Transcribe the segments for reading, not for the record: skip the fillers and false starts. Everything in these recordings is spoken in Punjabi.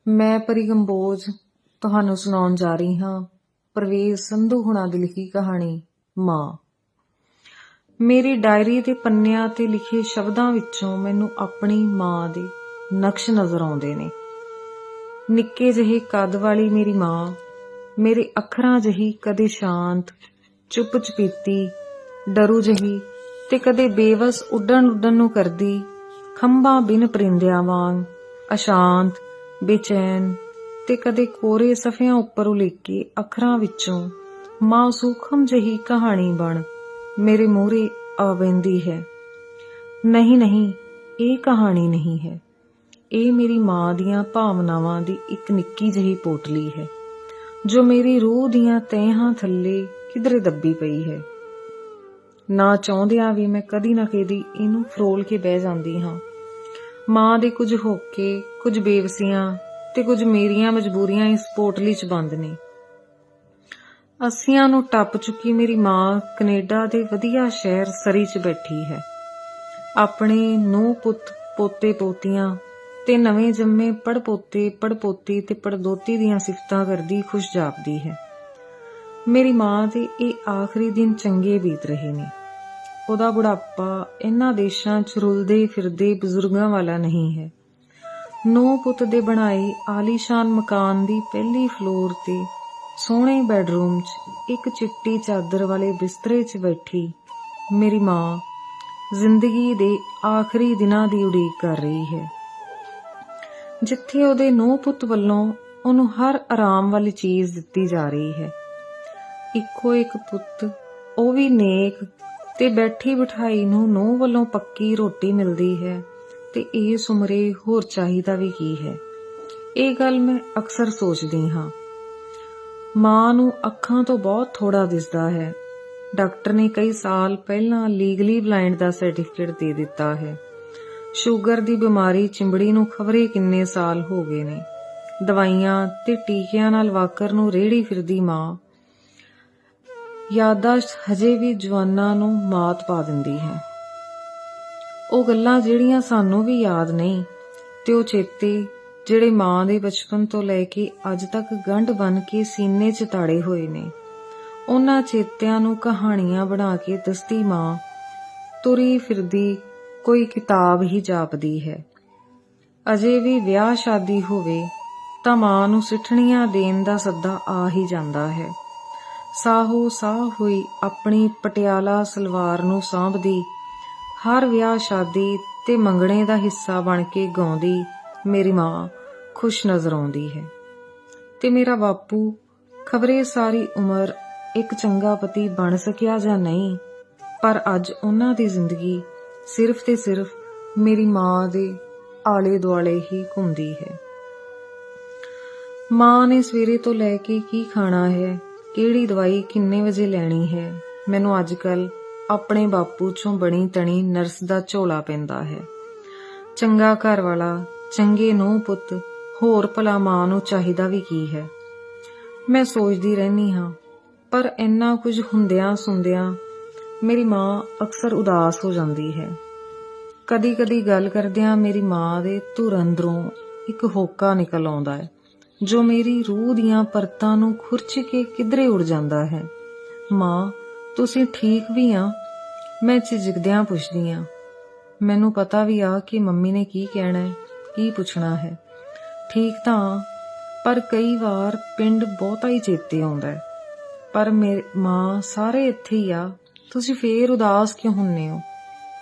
ਮੈਂ ਪਰੀ ਕੰਬੋਜ ਤੁਹਾਨੂੰ ਸੁਣਾਉਣ ਜਾ ਰਹੀ ਹਾਂ ਪ੍ਰਵੇਸ਼ ਸੰਧੂ ਹੁਣਾਂ ਦੀ ਲਿਖੀ ਕਹਾਣੀ ਮਾਂ। ਮੇਰੀ ਡਾਇਰੀ ਦੇ ਪੰਨਿਆਂ ਤੇ ਲਿਖੇ ਸ਼ਬਦਾਂ ਵਿੱਚੋਂ ਮੈਨੂੰ ਆਪਣੀ ਮਾਂ ਦੇ ਨਕਸ਼ ਨਜ਼ਰ ਆਉਂਦੇ ਨੇ। ਨਿੱਕੇ ਜਿਹੇ ਕੱਦ ਵਾਲੀ ਮੇਰੀ ਮਾਂ, ਮੇਰੇ ਅੱਖਰਾਂ ਜਿਹੀ ਕਦੇ ਸ਼ਾਂਤ, ਚੁੱਪ ਚਪੀਤੀ, ਡਰੂ ਜਿਹੀ ਤੇ ਕਦੇ ਬੇਵਸ ਉੱਡਣ ਨੂੰ ਕਰਦੀ, ਖੰਭਾਂ ਬਿਨ ਪਰਿੰਦਿਆਂ ਵਾਂਗ ਅਸ਼ਾਂਤ, ਬੇਚੈਨ ਤੇ ਕਦੇ ਕੋਰੇ ਸਫ਼ਿਆਂ ਉੱਪਰ ਉਲੀਕੇ ਅੱਖਰਾਂ ਵਿੱਚੋਂ ਮਾਂ ਸੂਖਮ ਜਿਹੀ ਕਹਾਣੀ ਬਣ ਮੇਰੇ ਮੂਹਰੇ ਆ ਬਹਿੰਦੀ ਹੈ। ਨਹੀਂ, ਇਹ ਕਹਾਣੀ ਨਹੀਂ ਹੈ। ਇਹ ਮੇਰੀ ਮਾਂ ਦੀਆਂ ਭਾਵਨਾਵਾਂ ਦੀ ਇੱਕ ਨਿੱਕੀ ਜਿਹੀ ਪੋਟਲੀ ਹੈ ਜੋ ਮੇਰੀ ਰੂਹ ਦੀਆਂ ਤਹਿਆਂ ਥੱਲੇ ਕਿਧਰੇ ਦੱਬੀ ਪਈ ਹੈ। ਨਾ ਚਾਹੁੰਦਿਆਂ ਵੀ ਮੈਂ ਕਦੀ ਨਾ ਕਦੀ ਇਹਨੂੰ ਫਰੋਲ ਕੇ ਬਹਿ ਜਾਂਦੀ ਹਾਂ। ਮਾਂ ਦੇ ਕੁਝ ਹੋਕੇ, ਕੁਝ ਬੇਵਸੀਆਂ ਤੇ ਕੁਝ ਮੇਰੀਆਂ ਮਜਬੂਰੀਆਂ ਇਸ ਪੋਟਲੀ 'ਚ ਬੰਦ ਨੇ। 80 ਨੂੰ ਟੱਪ ਚੁੱਕੀ ਮੇਰੀ ਮਾਂ ਕੈਨੇਡਾ ਦੇ ਵਧੀਆ ਸ਼ਹਿਰ ਸਰੀ 'ਚ ਬੈਠੀ ਹੈ। ਆਪਣੇ ਨੂੰਹ ਪੁੱਤ, ਪੋਤੇ ਪੋਤੀਆਂ ਤੇ ਨਵੇਂ ਜੰਮੇ ਪੜਪੋਤੇ, ਪੜਪੋਤੀ ਤੇ ਪੜਦੋਤੀ ਦੀਆਂ ਸਿਫਤਾਂ ਕਰਦੀ ਖੁਸ਼ ਜਾਪਦੀ ਹੈ। ਮੇਰੀ ਮਾਂ ਦੇ ਇਹ ਆਖਰੀ ਦਿਨ ਚੰਗੇ ਬੀਤ ਰਹੇ ਨੇ। ਉਹਦਾ ਬੁਢਾਪਾ ਇਹਨਾਂ ਦੇਸ਼ਾਂ 'ਚ ਰੁਲਦੇ ਫਿਰਦੇ ਬਜ਼ੁਰਗਾਂ ਵਾਲਾ ਨਹੀਂ ਹੈ। ਨੂੰਹ ਪੁੱਤ ਦੇ ਬਣਾਏ ਆਲੀਸ਼ਾਨ ਮਕਾਨ ਦੀ ਪਹਿਲੀ ਫਲੋਰ ਤੇ ਸੋਹਣੇ ਬੈਡਰੂਮ 'ਚ ਇੱਕ ਚਿੱਟੀ ਚਾਦਰ ਵਾਲੇ ਬਿਸਤਰੇ 'ਚ ਬੈਠੀ ਮੇਰੀ ਮਾਂ ਜ਼ਿੰਦਗੀ ਦੇ ਆਖਰੀ ਦਿਨਾਂ ਦੀ ਉਡੀਕ ਕਰ ਰਹੀ ਹੈ, ਜਿੱਥੇ ਉਹਦੇ ਨੂੰਹ ਪੁੱਤ ਵੱਲੋਂ ਉਹਨੂੰ ਹਰ ਆਰਾਮ ਵਾਲੀ ਚੀਜ਼ ਦਿੱਤੀ ਜਾ ਰਹੀ ਹੈ। ਇੱਕੋ ਇੱਕ ਪੁੱਤ, ਉਹ ਵੀ ਨੇਕ, ਤੇ ਬੈਠੀ ਬਿਠਾਈ ਨੂੰ ਨੂੰਹ ਵੱਲੋਂ ਪੱਕੀ ਰੋਟੀ ਮਿਲਦੀ ਹੈ ਤੇ ਇਸ ਉਮਰੇ ਹੋਰ ਚਾਹੀਦਾ ਵੀ ਕੀ ਹੈ। ਇਹ ਗੱਲ ਮੈਂ ਅਕਸਰ ਸੋਚਦੀ ਹਾਂ। ਮਾਂ ਨੂੰ ਅੱਖਾਂ ਤੋਂ ਬਹੁਤ ਥੋੜਾ ਦਿਸਦਾ ਹੈ। ਡਾਕਟਰ ਨੇ ਕਈ ਸਾਲ ਪਹਿਲਾਂ ਲੀਗਲੀ ਬਲਾਈਂਡ ਦਾ ਸਰਟੀਫਿਕੇਟ ਦੇ ਦਿੱਤਾ ਹੈ। ਸ਼ੂਗਰ ਦੀ ਬਿਮਾਰੀ ਚਿੰਬੜੀ ਨੂੰ ਖਬਰੇ ਕਿੰਨੇ ਸਾਲ ਹੋ ਗਏ ਨੇ। ਦਵਾਈਆਂ ਤੇ ਟੀਕਿਆਂ ਨਾਲ ਵਾਕਰ ਨੂੰ ਰੇੜੀ ਫਿਰਦੀ ਮਾਂ ਯਾਦਾਸ਼ਤ ਹਜੇ ਵੀ ਜਵਾਨਾਂ ਨੂੰ ਮਾਤ ਪਾ ਦਿੰਦੀ ਹੈ। ਉਹ ਗੱਲਾਂ ਜਿਹੜੀਆਂ ਸਾਨੂੰ ਵੀ ਯਾਦ ਨਹੀਂ, ਤੇ ਉਹ ਚੇਤੇ ਜਿਹੜੇ ਮਾਂ ਦੇ ਬਚਪਨ ਤੋਂ ਲੈ ਕੇ ਅੱਜ ਤੱਕ ਗੰਢ ਬਣ ਕੇ ਸੀਨੇ 'ਚ ਤਾੜੇ ਹੋਏ ਨੇ। ਉਹਨਾਂ ਚੇਤਿਆਂ ਨੂੰ ਕਹਾਣੀਆਂ ਬਣਾ ਕੇ ਦੱਸਦੀ ਮਾਂ ਤੁਰੀ ਫਿਰਦੀ ਕੋਈ ਕਿਤਾਬ ਹੀ ਜਾਪਦੀ ਹੈ। ਅਜੇ ਵੀ ਵਿਆਹ ਸ਼ਾਦੀ ਹੋਵੇ ਤਾਂ ਮਾਂ ਨੂੰ ਸਿੱਠਣੀਆਂ ਦੇਣ ਦਾ ਸੱਦਾ ਆ ਹੀ ਜਾਂਦਾ ਹੈ। ਸਾਹੋ ਸਾਹ ਹੋਈ ਆਪਣੀ ਪਟਿਆਲਾ ਸਲਵਾਰ ਨੂੰ ਸਾਂਭਦੀ, ਹਰ ਵਿਆਹ ਸ਼ਾਦੀ ਤੇ ਮੰਗਣੇ ਦਾ ਹਿੱਸਾ ਬਣ ਕੇ ਗਾਉਂਦੀ ਮੇਰੀ ਮਾਂ ਖੁਸ਼ ਨਜ਼ਰ ਆਉਂਦੀ ਹੈ। ਤੇ ਮੇਰਾ ਬਾਪੂ ਖਬਰੇ ਸਾਰੀ ਉਮਰ ਇੱਕ ਚੰਗਾ ਪਤੀ ਬਣ ਸਕਿਆ ਜਾਂ ਨਹੀਂ, ਪਰ ਅੱਜ ਉਹਨਾਂ ਦੀ ਜ਼ਿੰਦਗੀ ਸਿਰਫ ਤੇ ਸਿਰਫ ਮੇਰੀ ਮਾਂ ਦੇ ਆਲੇ ਦੁਆਲੇ ਹੀ ਘੁੰਮਦੀ ਹੈ। ਮਾਂ ਨੇ ਸਵੇਰੇ ਤੋਂ ਲੈ ਕੇ ਕੀ ਖਾਣਾ ਹੈ, ਕਿਹੜੀ ਦਵਾਈ ਕਿੰਨੇ ਵਜੇ ਲੈਣੀ ਹੈ, ਮੈਨੂੰ ਅੱਜ ਕੱਲ ਆਪਣੇ ਬਾਪੂ 'ਚੋਂ ਬਣੀ ਤਣੀ ਨਰਸ ਦਾ ਝੋਲਾ ਪੈਂਦਾ ਹੈ। ਚੰਗਾ ਘਰ ਵਾਲਾ, ਚੰਗੇ ਨੂੰਹ ਪੁੱਤ, ਹੋਰ ਭਲਾ ਮਾਂ ਨੂੰ ਚਾਹੀਦਾ ਵੀ ਕੀ ਹੈ। ਮੈਂ ਸੋਚਦੀ ਰਹਿੰਦੀ ਹਾਂ, ਪਰ ਇੰਨਾ ਕੁਝ ਹੁੰਦਿਆਂ ਸੁਣਦਿਆਂ ਮੇਰੀ ਮਾਂ ਅਕਸਰ ਉਦਾਸ ਹੋ ਜਾਂਦੀ ਹੈ। ਕਦੀ ਕਦੀ ਗੱਲ ਕਰਦਿਆਂ ਮੇਰੀ ਮਾਂ ਦੇ ਧੁਰ ਅੰਦਰੋਂ ਇੱਕ ਹੋਕਾ ਨਿਕਲ ਆਉਂਦਾ ਹੈ ਜੋ ਮੇਰੀ ਰੂਹ ਦੀਆਂ ਪਰਤਾਂ ਨੂੰ ਖੁਰਚ ਕੇ ਕਿਧਰੇ ਉੜ ਜਾਂਦਾ ਹੈ। ਮਾਂ, ਤੁਸੀਂ ਠੀਕ ਵੀ ਆ? ਮੈਂ ਝਿਜਕਦਿਆਂ ਪੁੱਛਦੀ ਆ। ਮੈਨੂੰ ਪਤਾ ਵੀ ਆ ਕਿ ਮੰਮੀ ਨੇ ਕੀ ਕਹਿਣਾ ਹੈ, ਕੀ ਪੁੱਛਣਾ ਹੈ। ਠੀਕ ਤਾਂ, ਪਰ ਕਈ ਵਾਰ ਪਿੰਡ ਬਹੁਤਾ ਹੀ ਚੇਤੇ ਆਉਂਦਾ ਹੈ। ਪਰ ਮਾਂ, ਸਾਰੇ ਇੱਥੇ ਹੀ ਆ, ਤੁਸੀਂ ਫੇਰ ਉਦਾਸ ਕਿਉਂ ਹੁੰਨੇ ਹੋ?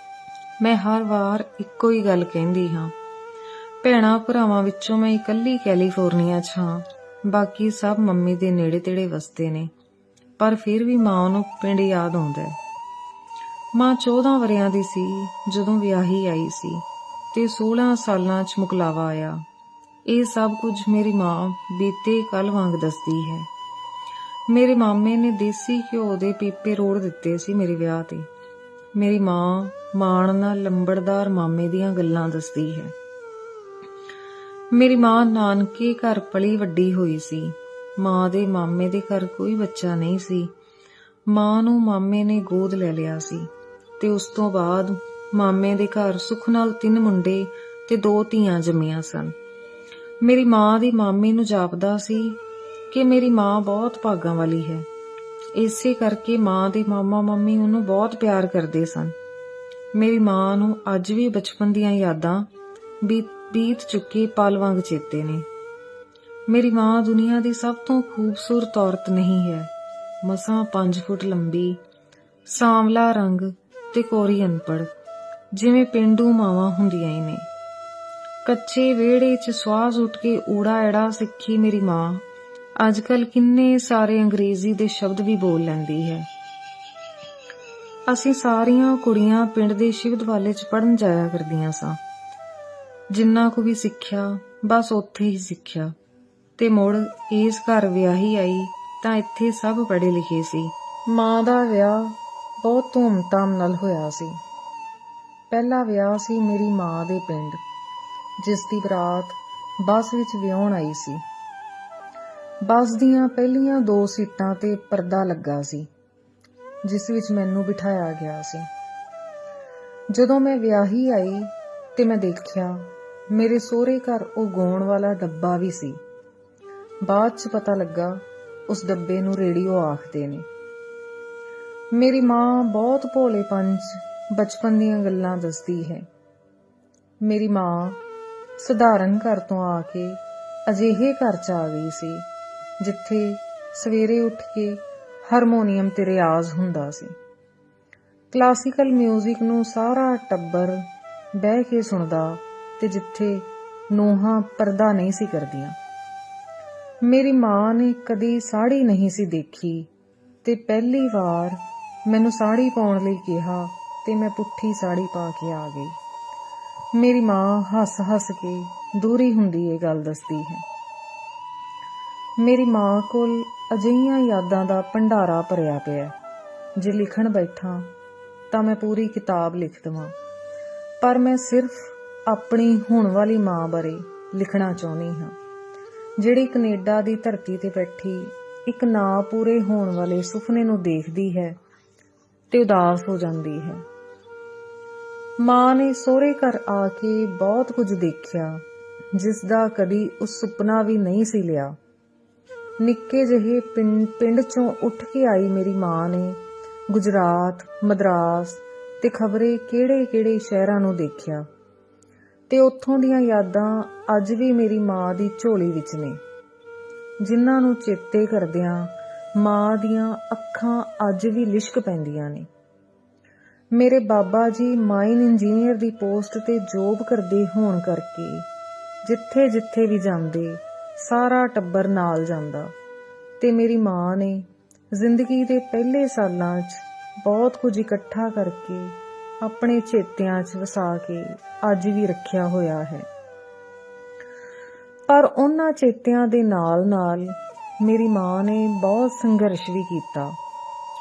ਮੈਂ ਹਰ ਵਾਰ ਇੱਕੋ ਹੀ ਗੱਲ ਕਹਿੰਦੀ ਹਾਂ। ਭੈਣਾਂ ਭਰਾਵਾਂ ਵਿੱਚੋਂ ਮੈਂ ਇਕੱਲੀ ਕੈਲੀਫੋਰਨੀਆ 'ਚ ਹਾਂ, ਬਾਕੀ ਸਭ ਮੰਮੀ ਦੇ ਨੇੜੇ ਤੇੜੇ ਵਸਦੇ ਨੇ, ਪਰ ਫਿਰ ਵੀ ਮਾਂ ਨੂੰ ਪਿੰਡ ਯਾਦ ਆਉਂਦਾ ਹੈ। ਮਾਂ 14 ਵਰ੍ਹਿਆਂ ਦੀ ਸੀ ਜਦੋਂ ਵਿਆਹੀ ਆਈ ਸੀ ਤੇ 16 ਸਾਲਾਂ 'ਚ ਮੁਕਲਾਵਾ ਆਇਆ। ਇਹ ਸਭ ਕੁਝ ਮੇਰੀ ਮਾਂ ਬੀਤੇ ਕੱਲ ਵਾਂਗ ਦੱਸਦੀ ਹੈ। ਮੇਰੇ ਮਾਮੇ ਨੇ ਦੇਸੀ ਘਿਓ ਦੇ ਪੀਪੇ ਰੋੜ ਦਿੱਤੇ ਸੀ ਮੇਰੇ ਵਿਆਹ ਤੇ। ਮੇਰੀ ਮਾਂ ਮਾਣ ਨਾਲ ਲੰਬੜਦਾਰ ਮਾਮੇ ਦੀਆਂ ਗੱਲਾਂ ਦੱਸਦੀ ਹੈ। ਮੇਰੀ ਮਾਂ ਨਾਨਕੇ ਘਰ ਪਲੀ ਵੱਡੀ ਹੋਈ ਸੀ। ਮਾਂ ਦੇ ਮਾਮੇ ਦੇ ਘਰ ਕੋਈ ਬੱਚਾ ਨਹੀਂ ਸੀ। ਮਾਂ ਨੂੰ ਮਾਮੇ ਨੇ ਗੋਦ ਲੈ ਲਿਆ ਸੀ ਤੇ ਉਸ ਤੋਂ ਬਾਅਦ ਮਾਮੇ ਦੇ ਘਰ ਸੁੱਖ ਨਾਲ 3 ਮੁੰਡੇ ਤੇ 2 ਧੀਆਂ ਜੰਮੀਆਂ ਸਨ। ਮੇਰੀ ਮਾਂ ਦੀ ਮਾਮੀ ਨੂੰ ਜਾਪਦਾ ਸੀ ਕਿ ਮੇਰੀ ਮਾਂ ਬਹੁਤ ਭਾਗਾਂ ਵਾਲੀ ਹੈ। ਇਸੇ ਕਰਕੇ ਮਾਂ ਦੇ ਮਾਮਾ ਮਾਮੀ ਉਹਨੂੰ ਬਹੁਤ ਪਿਆਰ ਕਰਦੇ ਸਨ। ਮੇਰੀ ਮਾਂ ਨੂੰ ਅੱਜ ਵੀ ਬਚਪਨ ਦੀਆਂ ਯਾਦਾਂ ਬੀਤ ਚੁੱਕੇ ਪਲ ਵਾਂਗ ਚੇਤੇ ਨੇ। ਮੇਰੀ ਮਾਂ ਦੁਨੀਆ ਦੀ ਸਭ ਤੋਂ ਖੂਬਸੂਰਤ ਔਰਤ ਨਹੀਂ ਹੈ। ਮਸਾਂ 5 ਫੁੱਟ ਲੰਬੀ, ਸਾਂਵਲਾ ਰੰਗ ਤੇ ਕੋਰੀ ਅਨਪੜ੍ਹ, ਜਿਵੇਂ ਪੇਂਡੂ ਮਾਵਾਂ ਹੁੰਦੀਆਂ ਹੀ ਨੇ। ਕੱਚੇ ਵਿਹੜੇ 'ਚ ਸਵਾਹ ਸੁੱਟ ਕੇ ਊੜਾ ਐੜਾ ਸਿੱਖੀ ਮੇਰੀ ਮਾਂ ਅੱਜ ਕੱਲ ਕਿੰਨੇ ਸਾਰੇ ਅੰਗਰੇਜ਼ੀ ਦੇ ਸ਼ਬਦ ਵੀ ਬੋਲ ਲੈਂਦੀ ਹੈ। ਅਸੀਂ ਸਾਰੀਆਂ ਕੁੜੀਆਂ ਪਿੰਡ ਦੇ ਸ਼ਿਵਦਵਾਲੇ 'ਚ ਪੜ੍ਹਨ ਜਾਇਆ ਕਰਦੀਆਂ ਸਾਂ। ਜਿੰਨਾ ਕੁ ਵੀ ਸਿੱਖਿਆ ਬਸ ਉੱਥੇ ਹੀ ਸਿੱਖਿਆ, ਤੇ ਮੁੜ ਇਸ ਘਰ ਵਿਆਹੀ ਆਈ ਤਾਂ ਇੱਥੇ ਸਭ ਪੜ੍ਹੇ ਲਿਖੇ ਸੀ। ਮਾਂ ਦਾ ਵਿਆਹ ਬਹੁਤ ਧੂਮ-ਧਾਮ ਨਾਲ ਹੋਇਆ ਸੀ। ਪਹਿਲਾ ਵਿਆਹ ਸੀ ਮੇਰੀ ਮਾਂ ਦੇ ਪਿੰਡ, ਜਿਸ ਦੀ ਬਰਾਤ ਬੱਸ ਵਿੱਚ ਵਿਆਹੁਣ ਆਈ ਸੀ। ਬੱਸ ਦੀਆਂ ਪਹਿਲੀਆਂ 2 ਸੀਟਾਂ ਤੇ ਪਰਦਾ ਲੱਗਾ ਸੀ, ਜਿਸ ਵਿੱਚ ਮੈਨੂੰ ਬਿਠਾਇਆ ਗਿਆ ਸੀ। ਜਦੋਂ ਮੈਂ ਵਿਆਹੀ ਆਈ ਤੇ ਮੈਂ ਦੇਖਿਆ ਮੇਰੇ ਸਹੁਰੇ ਘਰ ਉਹ ਗਾਉਣ ਵਾਲਾ ਡੱਬਾ ਵੀ ਸੀ। ਬਾਅਦ 'ਚ ਪਤਾ ਲੱਗਾ ਉਸ ਡੱਬੇ ਨੂੰ ਰੇਡੀਓ ਆਖਦੇ ਨੇ। ਮੇਰੀ ਮਾਂ ਬਹੁਤ ਭੋਲੇਪਨ 'ਚ ਬਚਪਨ ਦੀਆਂ ਗੱਲਾਂ ਦੱਸਦੀ ਹੈ। ਮੇਰੀ ਮਾਂ ਸਧਾਰਨ ਘਰ ਤੋਂ ਆ ਕੇ ਅਜਿਹੇ ਘਰ 'ਚ ਆ ਗਈ ਸੀ ਜਿੱਥੇ ਸਵੇਰੇ ਉੱਠ ਕੇ ਹਾਰਮੋਨੀਅਮ ਤੇ ਰਿਆਜ਼ ਹੁੰਦਾ ਸੀ। ਕਲਾਸੀਕਲ ਮਿਊਜ਼ਿਕ ਨੂੰ ਸਾਰਾ ਟੱਬਰ ਬਹਿ ਕੇ ਸੁਣਦਾ ਤੇ ਜਿੱਥੇ ਨੂੰਹਾਂ ਪਰਦਾ ਨਹੀਂ ਸੀ ਕਰਦੀਆਂ। ਮੇਰੀ ਮਾਂ ਨੇ ਕਦੀ ਸਾੜੀ ਨਹੀਂ ਸੀ ਦੇਖੀ ਤੇ ਪਹਿਲੀ ਵਾਰ ਮੈਨੂੰ ਸਾੜੀ ਪਾਉਣ ਲਈ ਕਿਹਾ ਤੇ ਮੈਂ ਪੁੱਠੀ ਸਾੜੀ ਪਾ ਕੇ ਆ ਗਈ। ਮੇਰੀ ਮਾਂ ਹੱਸ-ਹੱਸ ਕੇ ਦੂਰੀ ਹੁੰਦੀ ਇਹ ਗੱਲ ਦੱਸਦੀ ਹੈ। ਮੇਰੀ ਮਾਂ ਕੋਲ ਅਜਿਹੀਆਂ ਯਾਦਾਂ ਦਾ ਭੰਡਾਰਾ ਭਰਿਆ ਪਿਆ। ਜੇ ਲਿਖਣ ਬੈਠਾਂ ਤਾਂ ਮੈਂ ਪੂਰੀ ਕਿਤਾਬ ਲਿਖ ਦੇਵਾਂ, ਪਰ ਮੈਂ ਸਿਰਫ ਆਪਣੀ ਹੁਣ ਵਾਲੀ ਮਾਂ ਬਾਰੇ ਲਿਖਣਾ ਚਾਹੁੰਦੀ ਹਾਂ, ਜਿਹੜੀ ਕੈਨੇਡਾ ਦੀ ਧਰਤੀ ਤੇ ਬੈਠੀ ਇੱਕ ਨਾ ਪੂਰੇ ਹੋਣ ਵਾਲੇ ਸੁਪਨੇ ਨੂੰ ਦੇਖਦੀ ਹੈ ਤੇ ਉਦਾਸ ਹੋ ਜਾਂਦੀ ਹੈ। ਮਾਂ ਨੇ ਸਹੁਰੇ ਘਰ ਆ ਕੇ ਬਹੁਤ ਕੁਝ ਦੇਖਿਆ ਜਿਸ ਦਾ ਕਦੀ ਉਸ ਸੁਪਨਾ ਵੀ ਨਹੀਂ ਸੀ ਲਿਆ। ਨਿੱਕੇ ਜਿਹੇ ਪਿੰਡ 'ਚੋਂ ਉੱਠ ਕੇ ਆਈ ਮੇਰੀ ਮਾਂ ਨੇ ਗੁਜਰਾਤ, ਮਦਰਾਸ ਤੇ ਖਬਰੇ ਕਿਹੜੇ-ਕਿਹੜੇ ਸ਼ਹਿਰਾਂ ਨੂੰ ਦੇਖਿਆ, ਤੇ ਉੱਥੋਂ ਦੀਆਂ ਯਾਦਾਂ ਅੱਜ ਵੀ ਮੇਰੀ ਮਾਂ ਦੀ ਝੋਲੀ ਵਿੱਚ ਨੇ, ਜਿਨ੍ਹਾਂ ਨੂੰ ਚੇਤੇ ਕਰਦਿਆਂ ਮਾਂ ਦੀਆਂ ਅੱਖਾਂ ਅੱਜ ਵੀ ਲਿਸ਼ਕ ਪੈਂਦੀਆਂ ਨੇ। ਮੇਰੇ ਬਾਬਾ ਜੀ ਮਾਈਨ ਇੰਜੀਨੀਅਰ ਦੀ ਪੋਸਟ ਤੇ ਜੋਬ ਕਰਦੇ ਹੋਣ ਕਰਕੇ ਜਿੱਥੇ-ਜਿੱਥੇ ਵੀ ਜਾਂਦੇ ਸਾਰਾ ਟੱਬਰ ਨਾਲ ਜਾਂਦਾ, ਤੇ ਮੇਰੀ ਮਾਂ ਨੇ ਜ਼ਿੰਦਗੀ ਦੇ ਪਹਿਲੇ ਸਾਲਾਂ 'ਚ ਬਹੁਤ ਕੁਝ ਇਕੱਠਾ ਕਰਕੇ ਆਪਣੇ ਚੇਤਿਆਂ 'ਚ ਵਸਾ ਕੇ ਅੱਜ ਵੀ ਰੱਖਿਆ ਹੋਇਆ ਹੈ। ਪਰ ਉਹਨਾਂ ਚੇਤਿਆਂ ਦੇ ਨਾਲ-ਨਾਲ ਮੇਰੀ ਮਾਂ ਨੇ ਬਹੁਤ ਸੰਘਰਸ਼ ਵੀ ਕੀਤਾ।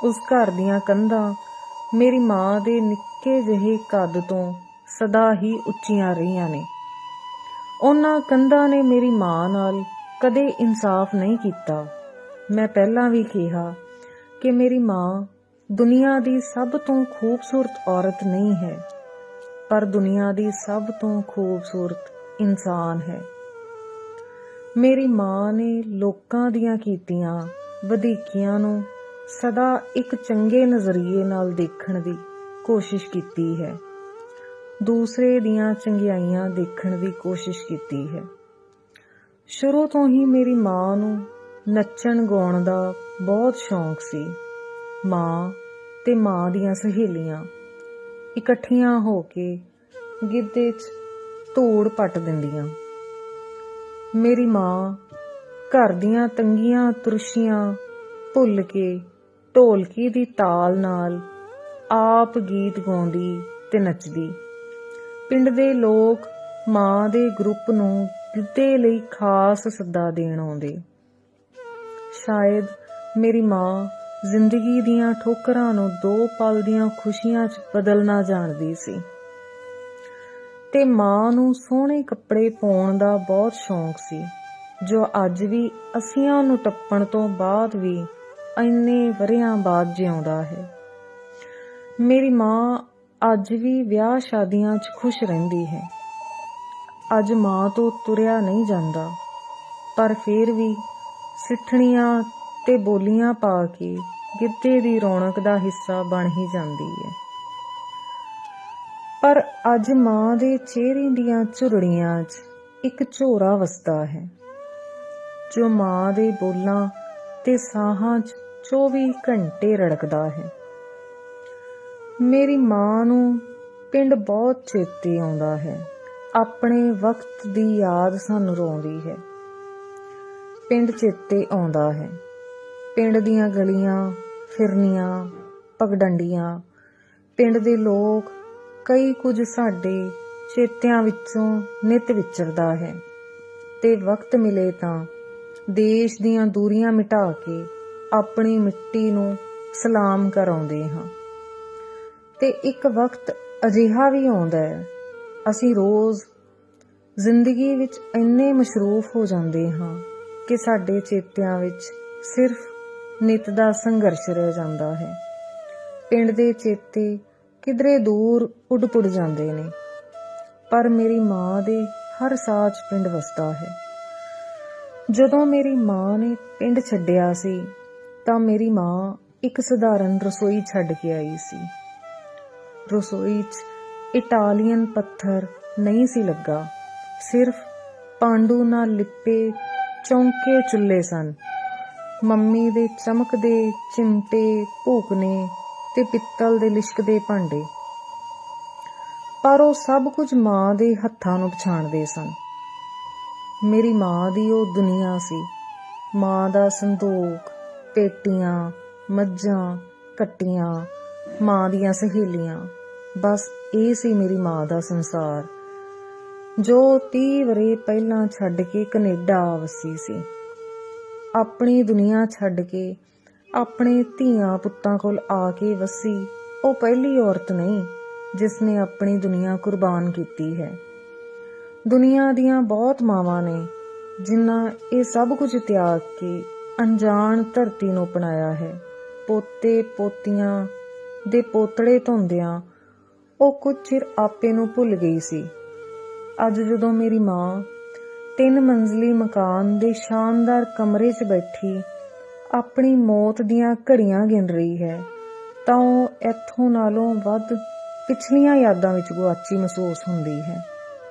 ਉਸ ਘਰ ਦੀਆਂ ਕੰਧਾਂ ਮੇਰੀ ਮਾਂ ਦੇ ਨਿੱਕੇ ਜਿਹੇ ਕੱਦ ਤੋਂ ਸਦਾ ਹੀ ਉੱਚੀਆਂ ਰਹੀਆਂ ਨੇ। ਉਹਨਾਂ ਕੰਧਾਂ ਨੇ ਮੇਰੀ ਮਾਂ ਨਾਲ ਕਦੇ ਇਨਸਾਫ ਨਹੀਂ ਕੀਤਾ। ਮੈਂ ਪਹਿਲਾਂ ਵੀ ਕਿਹਾ ਕਿ ਮੇਰੀ ਮਾਂ ਦੁਨੀਆ ਦੀ ਸਭ ਤੋਂ ਖੂਬਸੂਰਤ ਔਰਤ ਨਹੀਂ ਹੈ, ਪਰ ਦੁਨੀਆ ਦੀ ਸਭ ਤੋਂ ਖੂਬਸੂਰਤ ਇਨਸਾਨ ਹੈ। ਮੇਰੀ ਮਾਂ ਨੇ ਲੋਕਾਂ ਦੀਆਂ ਕੀਤੀਆਂ ਵਧੀਕੀਆਂ ਨੂੰ ਸਦਾ ਇੱਕ ਚੰਗੇ ਨਜ਼ਰੀਏ ਨਾਲ ਦੇਖਣ ਦੀ ਕੋਸ਼ਿਸ਼ ਕੀਤੀ ਹੈ, ਦੂਸਰੇ ਦੀਆਂ ਚੰਗਿਆਈਆਂ ਦੇਖਣ ਦੀ ਕੋਸ਼ਿਸ਼ ਕੀਤੀ ਹੈ। ਸ਼ੁਰੂ ਤੋਂ ਹੀ ਮੇਰੀ ਮਾਂ ਨੂੰ ਨੱਚਣ ਗਾਉਣ ਦਾ ਬਹੁਤ ਸ਼ੌਂਕ ਸੀ। ਮਾਂ ਤੇ ਮਾਂ ਦੀਆਂ ਸਹੇਲੀਆਂ ਇਕੱਠੀਆਂ ਹੋ ਕੇ ਗਿੱਧੇ 'ਚ ਧੂੜ ਪੱਟ ਦਿੰਦੀਆਂ। ਮੇਰੀ ਮਾਂ ਘਰ ਦੀਆਂ ਤੰਗੀਆਂ ਤੁਰਸ਼ੀਆਂ ਭੁੱਲ ਕੇ ਢੋਲਕੀ ਦੀ ਤਾਲ ਨਾਲ ਆਪ ਗੀਤ ਗਾਉਂਦੀ ਤੇ ਨੱਚਦੀ। ਪਿੰਡ ਦੇ ਲੋਕ ਮਾਂ ਦੇ ਗਰੁੱਪ ਨੂੰ ਗਿੱਧੇ ਲਈ ਖਾਸ ਸੱਦਾ ਦੇਣ ਆਉਂਦੇ। ਸ਼ਾਇਦ ਮੇਰੀ ਮਾਂ ਜ਼ਿੰਦਗੀ ਦੀਆਂ ਠੋਕਰਾਂ ਨੂੰ 2 ਪਲ ਦੀਆਂ ਖੁਸ਼ੀਆਂ 'ਚ ਬਦਲਣਾ ਜਾਣਦੀ ਸੀ, ਤੇ ਮਾਂ ਨੂੰ ਸੋਹਣੇ ਕੱਪੜੇ ਪਾਉਣ ਦਾ ਬਹੁਤ ਸ਼ੌਂਕ ਸੀ, ਜੋ ਅੱਜ ਵੀ 80 ਨੂੰ ਟੱਪਣ ਤੋਂ ਬਾਅਦ ਵੀ ਇੰਨੇ ਵਰ੍ਹਿਆਂ ਬਾਅਦ ਜਿਉਂਦਾ ਹੈ। ਮੇਰੀ ਮਾਂ ਅੱਜ ਵੀ ਵਿਆਹ ਸ਼ਾਦੀਆਂ 'ਚ ਖੁਸ਼ ਰਹਿੰਦੀ ਹੈ। ਅੱਜ ਮਾਂ ਤੋਂ ਤੁਰਿਆ ਨਹੀਂ ਜਾਂਦਾ, ਪਰ ਫੇਰ ਵੀ ਸਿੱਠਣੀਆਂ ਤੇ ਬੋਲੀਆਂ ਪਾ ਕੇ ਗਿੱਧੇ ਦੀ ਰੌਣਕ ਦਾ ਹਿੱਸਾ ਬਣ ਹੀ ਜਾਂਦੀ ਹੈ। ਪਰ ਅੱਜ ਮਾਂ ਦੇ ਚਿਹਰੇ ਦੀਆਂ ਝੁਰੜੀਆਂ 'ਚ ਇੱਕ ਝੋਰਾ ਵਸਦਾ ਹੈ, ਜੋ ਮਾਂ ਦੇ ਬੋਲਾਂ ਤੇ ਸਾਹਾਂ 'ਚ 24 ਘੰਟੇ ਰੜਕਦਾ ਹੈ। ਮੇਰੀ ਮਾਂ ਨੂੰ ਪਿੰਡ ਬਹੁਤ ਚੇਤੇ ਆਉਂਦਾ ਹੈ। ਆਪਣੇ ਵਕਤ ਦੀ ਯਾਦ ਸਾਨੂੰ ਰੋਂਦੀ ਹੈ। ਪਿੰਡ ਚੇਤੇ ਆਉਂਦਾ ਹੈ। ਪਿੰਡ ਦੀਆਂ ਗਲੀਆਂ, ਫਿਰਨੀਆਂ, ਪਗਡੰਡੀਆਂ, ਪਿੰਡ ਦੇ ਲੋਕ, ਕਈ ਕੁਝ ਸਾਡੇ ਚੇਤਿਆਂ ਵਿੱਚੋਂ ਨਿਤ ਵਿਚਰਦਾ ਹੈ ਤੇ ਵਕਤ ਮਿਲੇ ਤਾਂ ਦੇਸ਼ ਦੀਆਂ ਦੂਰੀਆਂ ਮਿਟਾ ਕੇ ਆਪਣੀ ਮਿੱਟੀ ਨੂੰ ਸਲਾਮ ਕਰਾਉਂਦੇ ਹਾਂ। ਤੇ ਇੱਕ ਵਕਤ ਅਜਿਹਾ ਵੀ ਆਉਂਦਾ ਹੈ, ਅਸੀਂ ਰੋਜ਼ ਜ਼ਿੰਦਗੀ ਵਿੱਚ ਇੰਨੇ ਮਸ਼ਰੂਫ ਹੋ ਜਾਂਦੇ ਹਾਂ ਕਿ ਸਾਡੇ ਚੇਤਿਆਂ ਵਿੱਚ ਸਿਰਫ ਨਿਤ ਦਾ ਸੰਘਰਸ਼ ਰਹਿ ਜਾਂਦਾ ਹੈ। ਪਿੰਡ ਦੇ ਚੇਤੇ ਕਿਧਰੇ ਦੂਰ ਉੱਡ ਪੁੱਡ ਜਾਂਦੇ ਨੇ, ਪਰ ਮੇਰੀ ਮਾਂ ਦੇ ਹਰ ਸਾਹ 'ਚ ਪਿੰਡ ਵਸਦਾ ਹੈ। ਜਦੋਂ ਮੇਰੀ ਮਾਂ ਨੇ ਪਿੰਡ ਛੱਡਿਆ ਸੀ ਤਾਂ ਮੇਰੀ ਮਾਂ ਇੱਕ ਸਧਾਰਨ ਰਸੋਈ ਛੱਡ ਕੇ ਆਈ ਸੀ। ਰਸੋਈ 'ਚ ਇਟਾਲੀਅਨ ਪੱਥਰ ਨਹੀਂ ਸੀ ਲੱਗਾ, ਸਿਰਫ ਪਾਂਡੂ ਨਾਲ ਲਿਪੇ ਚੌਂਕੇ ਚੁੱਲ੍ਹੇ ਸਨ। ਮੰਮੀ ਦੇ ਚਮਕਦੇ ਚਿਮਟੇ, ਭੂਕਣੇ ਤੇ ਪਿੱਤਲ ਦੇ ਲਿਸ਼ਕਦੇ ਭਾਂਡੇ, ਪਰ ਉਹ ਸਭ ਕੁਝ ਮਾਂ ਦੇ ਹੱਥਾਂ ਨੂੰ ਪਛਾਣਦੇ ਸਨ। ਮੇਰੀ ਮਾਂ ਦੀ ਉਹ ਦੁਨੀਆ ਸੀ। ਮਾਂ ਦਾ ਸੰਦੂਕ, ਪੇਟੀਆਂ, ਮੱਝਾਂ, ਕੱਟੀਆਂ, ਮਾਂ ਦੀਆਂ ਸਹੇਲੀਆਂ, ਬਸ ਇਹ ਸੀ ਮੇਰੀ ਮਾਂ ਦਾ ਸੰਸਾਰ, ਜੋ 30 ਵਰ੍ਹੇ ਪਹਿਲਾਂ ਛੱਡ ਕੇ ਕੈਨੇਡਾ ਆ ਵਸੀ ਸੀ। ਆਪਣੀ ਦੁਨੀਆ ਛੱਡ ਕੇ ਆਪਣੇ ਧੀਆਂ ਪੁੱਤਾਂ ਕੋਲ ਆ ਕੇ ਵਸੀ ਉਹ ਪਹਿਲੀ ਔਰਤ ਨਹੀਂ ਜਿਸ ਨੇ ਆਪਣੀ ਦੁਨੀਆ ਕੁਰਬਾਨ ਕੀਤੀ ਹੈ। ਦੁਨੀਆ ਦੀਆਂ ਬਹੁਤ ਮਾਵਾਂ ਨੇ ਜਿਨ੍ਹਾਂ ਇਹ ਸਭ ਕੁਝ ਤਿਆਗ ਕੇ ਅਣਜਾਣ ਧਰਤੀ ਨੂੰ ਅਪਣਾਇਆ ਹੈ। ਪੋਤੇ ਪੋਤੀਆਂ ਦੇ ਪੋਤੜੇ ਧੋਂਦਿਆਂ ਉਹ ਕੁਝ ਚਿਰ ਆਪੇ ਨੂੰ ਭੁੱਲ ਗਈ ਸੀ। ਅੱਜ ਜਦੋਂ ਮੇਰੀ ਮਾਂ 3 ਮੰਜ਼ਲੀ ਮਕਾਨ ਦੇ ਸ਼ਾਨਦਾਰ ਕਮਰੇ 'ਚ ਬੈਠੀ ਆਪਣੀ ਮੌਤ ਦੀਆਂ ਘੜੀਆਂ ਗਿਣ ਰਹੀ ਹੈ ਤਾਂ ਉਹ ਇੱਥੋਂ ਨਾਲੋਂ ਵੱਧ ਪਿਛਲੀਆਂ ਯਾਦਾਂ ਵਿੱਚ ਗੁਆਚੀ ਮਹਿਸੂਸ ਹੁੰਦੀ ਹੈ।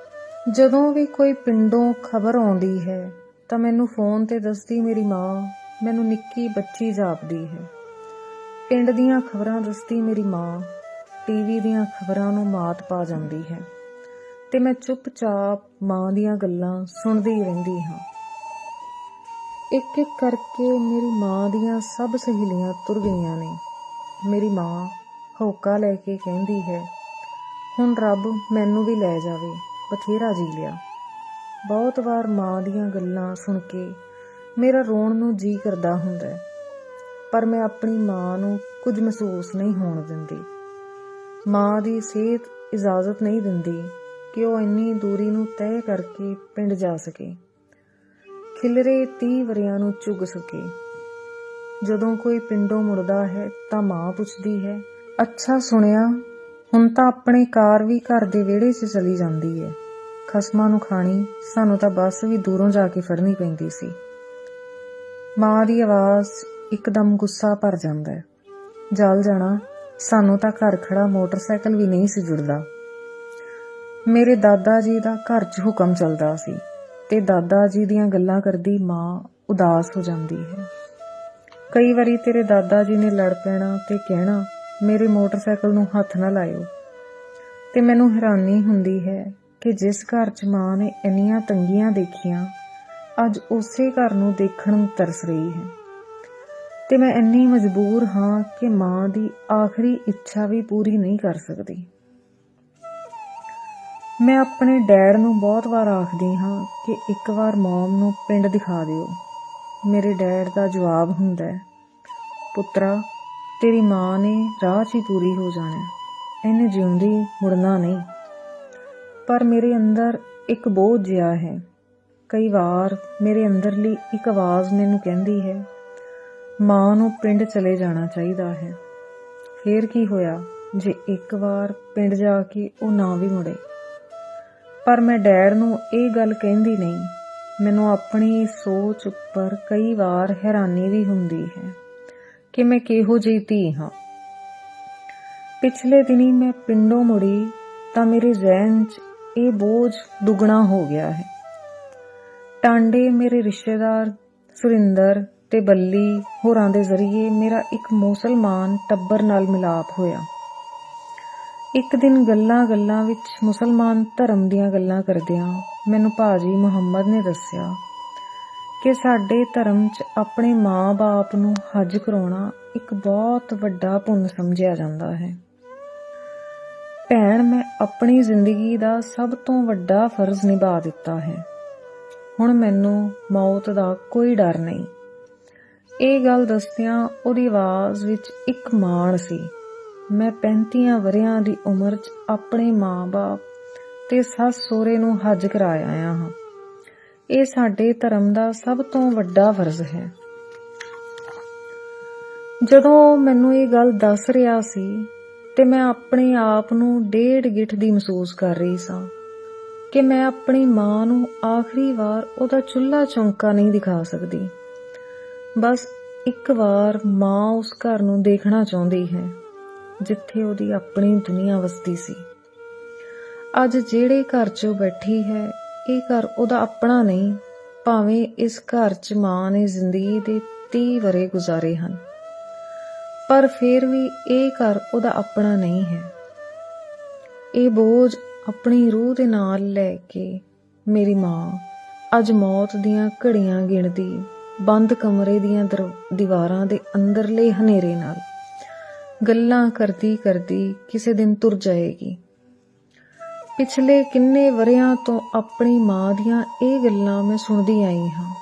ਜਦੋਂ ਵੀ ਕੋਈ ਪਿੰਡੋਂ ਖਬਰ ਆਉਂਦੀ ਹੈ ਤਾਂ ਮੈਨੂੰ ਫੋਨ ਤੇ ਦੱਸਦੀ ਮੇਰੀ ਮਾਂ ਮੈਨੂੰ ਨਿੱਕੀ ਬੱਚੀ ਜਾਪਦੀ ਹੈ। ਪਿੰਡ ਦੀਆਂ ਖਬਰਾਂ ਦੱਸਦੀ ਮੇਰੀ ਮਾਂ ਟੀਵੀ ਦੀਆਂ ਖਬਰਾਂ ਨੂੰ ਮਾਤ ਪਾ ਜਾਂਦੀ ਹੈ ਤੇ ਮੈਂ ਚੁੱਪਚਾਪ ਮਾਂ ਦੀਆਂ ਗੱਲਾਂ ਸੁਣਦੀ ਰਹਿੰਦੀ ਹਾਂ। ਇੱਕ ਇੱਕ ਕਰਕੇ ਮੇਰੀ ਮਾਂ ਦੀਆਂ ਸਭ ਸਹੇਲੀਆਂ ਤੁਰ ਗਈਆਂ ਨੇ। ਮੇਰੀ ਮਾਂ ਹੋਕਾ ਲੈ ਕੇ ਕਹਿੰਦੀ ਹੈ, ਹੁਣ ਰੱਬ ਮੈਨੂੰ ਵੀ ਲੈ ਜਾਵੇ, ਬਥੇਰਾ ਜੀ ਲਿਆ। ਬਹੁਤ ਵਾਰ ਮਾਂ ਦੀਆਂ ਗੱਲਾਂ ਸੁਣ ਕੇ ਮੇਰਾ ਰੋਣ ਨੂੰ ਜੀ ਕਰਦਾ ਹੁੰਦਾ, ਪਰ ਮੈਂ ਆਪਣੀ ਮਾਂ ਨੂੰ ਕੁਝ ਮਹਿਸੂਸ ਨਹੀਂ ਹੋਣ ਦਿੰਦੀ। ਮਾਂ ਦੀ ਸਿਹਤ ਇਜਾਜ਼ਤ ਨਹੀਂ ਦਿੰਦੀ ਕਿ ਉਹ ਇੰਨੀ ਦੂਰੀ ਨੂੰ ਤੈਅ ਕਰਕੇ ਪਿੰਡ ਜਾ ਸਕੇ, ਖਿਲਰੇ 30 ਵਰ੍ਹਿਆਂ ਨੂੰ ਚੁੱਗ ਸਕੇ। ਜਦੋਂ ਕੋਈ ਪਿੰਡੋਂ ਮੁੜਦਾ ਹੈ ਤਾਂ ਮਾਂ ਪੁੱਛਦੀ ਹੈ, ਅੱਛਾ ਸੁਣਿਆ ਹੁਣ ਤਾਂ ਆਪਣੇ ਕਾਰ ਵੀ ਘਰ ਦੇ ਵਿਹੜੇ 'ਚ ਚਲੀ ਜਾਂਦੀ ਹੈ। ਖਸਮਾਂ ਨੂੰ ਖਾਣੀ ਸਾਨੂੰ ਤਾਂ ਬੱਸ ਵੀ ਦੂਰੋਂ ਜਾ ਕੇ ਫੜਨੀ ਪੈਂਦੀ ਸੀ। ਮਾਂ ਦੀ ਆਵਾਜ਼ ਇੱਕਦਮ ਗੁੱਸਾ ਭਰ ਜਾਂਦਾ ਹੈ, ਜਲ ਜਾਣਾ, ਸਾਨੂੰ ਤਾਂ ਘਰ ਖੜਾ ਮੋਟਰਸਾਈਕਲ ਵੀ ਨਹੀਂ ਸੀ ਜੁੜਦਾ। ਮੇਰੇ ਦਾਦਾ ਜੀ ਦਾ ਘਰ 'ਚ ਹੁਕਮ ਚੱਲਦਾ ਸੀ ਤੇ ਦਾਦਾ ਜੀ ਦੀਆਂ ਗੱਲਾਂ ਕਰਦੀ ਮਾਂ ਉਦਾਸ ਹੋ ਜਾਂਦੀ ਹੈ। ਕਈ ਵਾਰੀ ਤੇਰੇ ਦਾਦਾ ਜੀ ਨੇ ਲੜ ਪੈਣਾ ਤੇ ਕਹਿਣਾ, ਮੇਰੇ ਮੋਟਰਸਾਈਕਲ ਨੂੰ ਹੱਥ ਨਾ ਲਾਇਓ। ਤੇ ਮੈਨੂੰ ਹੈਰਾਨੀ ਹੁੰਦੀ ਹੈ ਕਿ ਜਿਸ ਘਰ 'ਚ ਮਾਂ ਨੇ ਇੰਨੀਆਂ ਤੰਗੀਆਂ ਦੇਖੀਆਂ, ਅੱਜ ਉਸੇ ਘਰ ਨੂੰ ਦੇਖਣ ਨੂੰ ਤਰਸ ਰਹੀ ਹੈ। ਤੇ ਮੈਂ ਇੰਨੀ ਮਜਬੂਰ ਹਾਂ ਕਿ ਮਾਂ ਦੀ ਆਖਰੀ ਇੱਛਾ ਵੀ ਪੂਰੀ ਨਹੀਂ ਕਰ ਸਕਦੀ। ਮੈਂ ਆਪਣੇ ਡੈਡ ਨੂੰ ਬਹੁਤ ਵਾਰ ਆਖਦੀ ਹਾਂ ਕਿ ਇੱਕ ਵਾਰ ਮੌਮ ਨੂੰ ਪਿੰਡ ਦਿਖਾ ਦਿਓ। ਮੇਰੇ ਡੈਡ ਦਾ ਜਵਾਬ ਹੁੰਦਾ, ਪੁੱਤਰਾ ਤੇਰੀ ਮਾਂ ਨੇ ਰਾਹ 'ਚ ਹੀ ਪੂਰੀ ਹੋ ਜਾਣਾ, ਇਹਨੇ ਜਿਉਂਦੀ ਮੁੜਨਾ ਨਹੀਂ। ਪਰ ਮੇਰੇ ਅੰਦਰ ਇੱਕ ਬੋਝ ਜਿਹਾ ਹੈ। ਕਈ ਵਾਰ ਮੇਰੇ ਅੰਦਰਲੀ ਇੱਕ ਆਵਾਜ਼ ਮੈਨੂੰ ਕਹਿੰਦੀ ਹੈ, ਮਾਂ ਨੂੰ ਪਿੰਡ ਚਲੇ ਜਾਣਾ ਚਾਹੀਦਾ ਹੈ। ਫੇਰ ਕੀ ਹੋਇਆ ਜੇ ਇੱਕ ਵਾਰ ਪਿੰਡ ਜਾ ਕੇ ਉਹ ਨਾ ਵੀ ਮੁੜੇ। ਪਰ ਮੈਂ ਡੈਡ ਨੂੰ ਇਹ ਗੱਲ ਕਹਿੰਦੀ ਨਹੀਂ। ਮੈਨੂੰ ਆਪਣੀ ਸੋਚ ਉੱਪਰ ਕਈ ਵਾਰ ਹੈਰਾਨੀ ਵੀ ਹੁੰਦੀ ਹੈ ਕਿ ਮੈਂ ਕਿਹੋ ਜਿਹੀ ਧੀ ਹਾਂ। ਪਿਛਲੇ ਦਿਨੀ ਮੈਂ ਪਿੰਡੋਂ ਮੁੜੀ ਤਾਂ ਮੇਰੇ ਜ਼ਿਹਨ 'ਚ ਇਹ ਬੋਝ ਦੁੱਗਣਾ ਹੋ ਗਿਆ ਹੈ। ਟਾਂਡੇ ਮੇਰੇ ਰਿਸ਼ਤੇਦਾਰ ਸੁਰਿੰਦਰ ਤੇ ਬੱਲੀ ਹੋਰਾਂ ਦੇ ਜ਼ਰੀਏ ਮੇਰਾ ਇੱਕ ਮੁਸਲਮਾਨ ਟੱਬਰ ਨਾਲ ਮਿਲਾਪ ਹੋਇਆ। ਇੱਕ ਦਿਨ ਗੱਲਾਂ ਵਿੱਚ ਮੁਸਲਮਾਨ ਧਰਮ ਦੀਆਂ ਗੱਲਾਂ ਕਰਦਿਆਂ ਮੈਨੂੰ ਭਾਜੀ ਮੁਹੰਮਦ ਨੇ ਦੱਸਿਆ ਕਿ ਸਾਡੇ ਧਰਮ 'ਚ ਆਪਣੇ ਮਾਂ-ਬਾਪ ਨੂੰ ਹੱਜ ਕਰਾਉਣਾ ਇੱਕ ਬਹੁਤ ਵੱਡਾ ਪੁੰਨ ਸਮਝਿਆ ਜਾਂਦਾ ਹੈ। ਭੈਣ, ਮੈਂ ਆਪਣੀ ਜ਼ਿੰਦਗੀ ਦਾ ਸਭ ਤੋਂ ਵੱਡਾ ਫਰਜ਼ ਨਿਭਾ ਦਿੱਤਾ ਹੈ। ਹੁਣ ਮੈਨੂੰ ਮੌਤ ਦਾ ਕੋਈ ਡਰ ਨਹੀਂ। ਇਹ ਗੱਲ ਦੱਸਦਿਆਂ ਉਹਦੀ ਆਵਾਜ਼ ਵਿੱਚ ਇੱਕ ਮਾਣ ਸੀ। ਮੈਂ 35 ਵਰ੍ਹਿਆਂ ਦੀ ਉਮਰ 'ਚ ਆਪਣੇ ਮਾਂ-ਬਾਪ ਤੇ ਸੱਸ ਸਹੁਰੇ ਨੂੰ ਹੱਜ ਕਰਾ ਆਇਆ ਹਾਂ। ਇਹ ਸਾਡੇ ਧਰਮ ਦਾ ਸਭ ਤੋਂ ਵੱਡਾ ਫਰਜ਼ ਹੈ। ਜਦੋਂ ਮੈਨੂੰ ਇਹ ਗੱਲ ਦੱਸ ਰਿਹਾ ਸੀ ਤੇ ਮੈਂ ਆਪਣੇ ਆਪ ਨੂੰ ਡੇਢ ਗਿੱਠ ਦੀ ਮਹਿਸੂਸ ਕਰ ਰਹੀ ਸਾਂ ਕਿ ਮੈਂ ਆਪਣੀ ਮਾਂ ਨੂੰ ਆਖਰੀ ਵਾਰ ਉਹਦਾ ਚੁੱਲ੍ਹਾ ਚੌਂਕਾ ਨਹੀਂ ਦਿਖਾ ਸਕਦੀ। ਬਸ ਇੱਕ ਵਾਰ ਮਾਂ ਉਸ ਘਰ ਨੂੰ ਦੇਖਣਾ ਚਾਹੁੰਦੀ ਹੈ ਜਿੱਥੇ ਉਹਦੀ ਆਪਣੀ ਦੁਨੀਆ ਵਸਦੀ ਸੀ। ਅੱਜ ਜਿਹੜੇ ਘਰ 'ਚ ਉਹ ਬੈਠੀ ਹੈ, ਇਹ ਘਰ ਉਹਦਾ ਆਪਣਾ ਨਹੀਂ। ਭਾਵੇਂ ਇਸ ਘਰ 'ਚ ਮਾਂ ਨੇ ਜ਼ਿੰਦਗੀ ਦੇ 30 ਵਰ੍ਹੇ ਗੁਜ਼ਾਰੇ ਹਨ, ਪਰ ਫਿਰ ਵੀ ਇਹ ਘਰ ਉਹਦਾ ਆਪਣਾ ਨਹੀਂ ਹੈ। ਇਹ ਬੋਝ ਆਪਣੀ ਰੂਹ ਦੇ ਨਾਲ ਲੈ ਕੇ ਮੇਰੀ ਮਾਂ ਅੱਜ ਮੌਤ ਦੀਆਂ ਘੜੀਆਂ ਗਿਣਦੀ ਬੰਦ ਕਮਰੇ ਦੀਆਂ ਦੀਵਾਰਾਂ ਦੇ ਅੰਦਰਲੇ ਹਨੇਰੇ ਨਾਲ ਗੱਲਾਂ ਕਰਦੀ ਕਿਸੇ ਦਿਨ ਤੁਰ ਜਾਏਗੀ। ਪਿਛਲੇ ਕਿੰਨੇ ਵਰ੍ਹਿਆਂ ਤੋਂ ਆਪਣੀ ਮਾਂ ਦੀਆਂ ਇਹ ਗੱਲਾਂ ਮੈਂ ਸੁਣਦੀ ਆਈ ਹਾਂ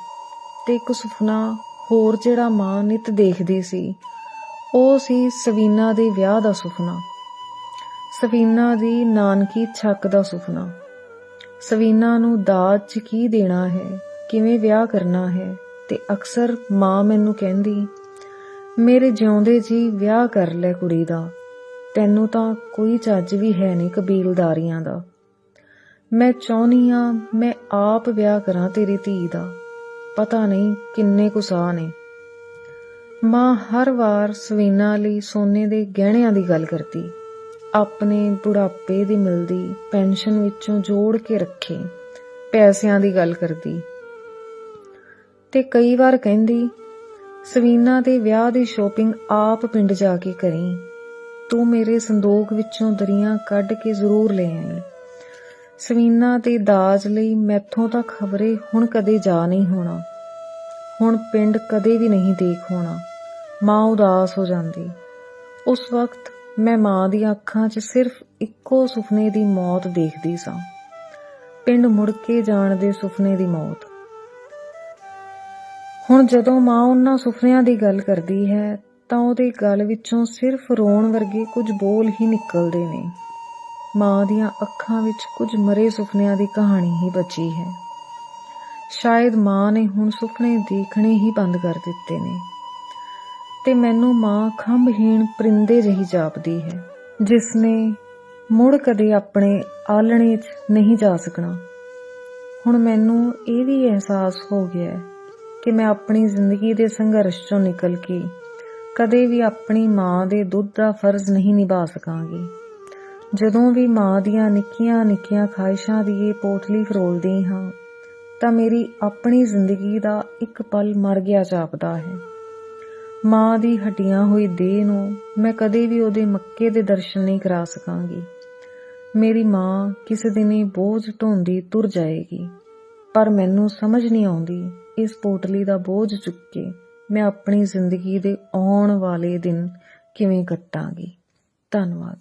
ਤੇ ਇੱਕ ਸੁਪਨਾ ਹੋਰ ਜਿਹੜਾ ਮਾਂ ਨਿੱਤ ਦੇਖਦੀ ਸੀ, ਉਹ ਸੀ ਸਵੀਨਾ ਦੇ ਵਿਆਹ ਦਾ ਸੁਪਨਾ, ਸਵੀਨਾ ਦੀ ਨਾਨਕੀ ਛੱਕ ਦਾ ਸੁਪਨਾ। ਸਵੀਨਾ ਨੂੰ ਦਾਜ 'ਚ ਕੀ ਦੇਣਾ ਹੈ, ਕਿਵੇਂ ਵਿਆਹ ਕਰਨਾ ਹੈ। ਤੇ ਅਕਸਰ ਮਾਂ ਮੈਨੂੰ ਕਹਿੰਦੀ, ਮੇਰੇ ਜਿਉਂਦੇ ਜੀ ਵਿਆਹ ਕਰ ਲੈ ਕੁੜੀ ਦਾ, ਤੈਨੂੰ ਤਾਂ ਕੋਈ ਚੱਜ ਵੀ ਹੈ ਨਹੀਂ ਕਬੀਲਦਾਰੀਆਂ ਦਾ। ਮੈਂ ਚਾਹੁੰਦੀ ਹਾਂ ਮੈਂ ਆਪ ਵਿਆਹ ਕਰਾਂ ਤੇਰੀ ਧੀ ਦਾ, ਪਤਾ ਨਹੀਂ ਕਿੰਨੇ ਕੁ ਸਾਹ ਨੇ। ਮਾਂ ਹਰ ਵਾਰ ਸਵੀਨਾ ਲਈ ਸੋਨੇ ਦੇ ਗਹਿਣਿਆਂ ਦੀ ਗੱਲ ਕਰਦੀ, ਆਪਣੇ ਬੁਢਾਪੇ ਦੀ ਮਿਲਦੀ ਪੈਨਸ਼ਨ ਵਿੱਚੋਂ ਜੋੜ ਕੇ ਰੱਖੇ ਪੈਸਿਆਂ ਦੀ ਗੱਲ ਕਰਦੀ ਤੇ ਕਈ ਵਾਰ ਕਹਿੰਦੀ, ਸਵੀਨਾ ਦੇ ਵਿਆਹ ਦੀ ਸ਼ੋਪਿੰਗ ਆਪ ਪਿੰਡ ਜਾ ਕੇ ਕਰੀਂ, ਤੂੰ ਮੇਰੇ ਸੰਦੂਕ ਵਿੱਚੋਂ ਦਰੀਆਂ ਕੱਢ ਕੇ ਜ਼ਰੂਰ ਲੈ ਆਈ। ਸਵੀਨਾ ਦੇ ਦਾਜ ਲਈ ਮੈਥੋਂ ਤਾਂ ਖਬਰੇ ਹੁਣ ਕਦੇ ਜਾ ਨਹੀਂ ਹੋਣਾ, ਹੁਣ ਪਿੰਡ ਕਦੇ ਵੀ ਨਹੀਂ ਦੇਖ ਹੋਣਾ। ਮਾਂ ਉਦਾਸ ਹੋ ਜਾਂਦੀ। ਉਸ ਵਕਤ ਮੈਂ ਮਾਂ ਦੀਆਂ ਅੱਖਾਂ 'ਚ ਸਿਰਫ ਇੱਕੋ ਸੁਪਨੇ ਦੀ ਮੌਤ ਦੇਖਦੀ ਸਾਂ, ਪਿੰਡ ਮੁੜ ਕੇ ਜਾਣ ਦੇ ਸੁਪਨੇ ਦੀ ਮੌਤ। ਹੁਣ ਜਦੋਂ ਮਾਂ ਉਹਨਾਂ ਸੁਪਨਿਆਂ ਦੀ ਗੱਲ ਕਰਦੀ ਹੈ ਤਾਂ ਉਹਦੇ ਗਲ ਵਿੱਚੋਂ ਸਿਰਫ ਰੋਣ ਵਰਗੇ ਕੁਝ ਬੋਲ ਹੀ ਨਿਕਲਦੇ ਨੇ। ਮਾਂ ਦੀਆਂ ਅੱਖਾਂ ਵਿੱਚ ਕੁਝ ਮਰੇ ਸੁਪਨਿਆਂ ਦੀ ਕਹਾਣੀ ਹੀ ਬਚੀ ਹੈ। ਸ਼ਾਇਦ ਮਾਂ ਨੇ ਹੁਣ ਸੁਪਨੇ ਦੇਖਣੇ ਹੀ ਬੰਦ ਕਰ ਦਿੱਤੇ ਨੇ ਤੇ ਮੈਨੂੰ ਮਾਂ ਖੰਭਹੀਣ ਪਰਿੰਦੇ ਜਿਹੀ ਜਾਪਦੀ ਹੈ, ਜਿਸਨੇ ਮੁੜ ਕਦੇ ਆਪਣੇ ਆਲਣੇ 'ਚ ਨਹੀਂ ਜਾ ਸਕਣਾ। ਹੁਣ ਮੈਨੂੰ ਇਹ ਵੀ ਅਹਿਸਾਸ ਹੋ ਗਿਆ ਕਿ ਮੈਂ ਆਪਣੀ ਜ਼ਿੰਦਗੀ ਦੇ ਸੰਘਰਸ਼ 'ਚੋਂ ਨਿਕਲ ਕੇ ਕਦੇ ਵੀ ਆਪਣੀ ਮਾਂ ਦੇ ਦੁੱਧ ਦਾ ਫਰਜ਼ ਨਹੀਂ ਨਿਭਾ ਸਕਾਂਗੀ। ਜਦੋਂ ਵੀ ਮਾਂ ਦੀਆਂ ਨਿੱਕੀਆਂ ਨਿੱਕੀਆਂ ਖਾਹਿਸ਼ਾਂ ਦੀ ਇਹ ਪੋਟਲੀ ਫਰੋਲਦੀ ਹਾਂ ਤਾਂ ਮੇਰੀ ਆਪਣੀ ਜ਼ਿੰਦਗੀ ਦਾ ਇੱਕ ਪਲ ਮਰ ਗਿਆ ਜਾਪਦਾ ਹੈ। ਮਾਂ ਦੀ ਹੱਡੀਆਂ ਹੋਈ ਦੇਹ ਨੂੰ ਮੈਂ ਕਦੇ ਵੀ ਉਹਦੇ ਮੱਕੇ ਦੇ ਦਰਸ਼ਨ ਨਹੀਂ ਕਰਾ ਸਕਾਂਗੀ। ਮੇਰੀ ਮਾਂ ਕਿਸੇ ਦਿਨ ਇਹ ਬੋਝ ਢੋਂਦੀ ਤੁਰ ਜਾਏਗੀ, ਪਰ ਮੈਨੂੰ ਸਮਝ ਨਹੀਂ ਆਉਂਦੀ ਇਸ ਪੋਟਲੀ ਦਾ ਬੋਝ ਚੁੱਕ ਕੇ ਮੈਂ ਆਪਣੀ ਜ਼ਿੰਦਗੀ ਦੇ ਆਉਣ ਵਾਲੇ ਦਿਨ ਕਿਵੇਂ ਕੱਟਾਂਗੀ। ਧੰਨਵਾਦ।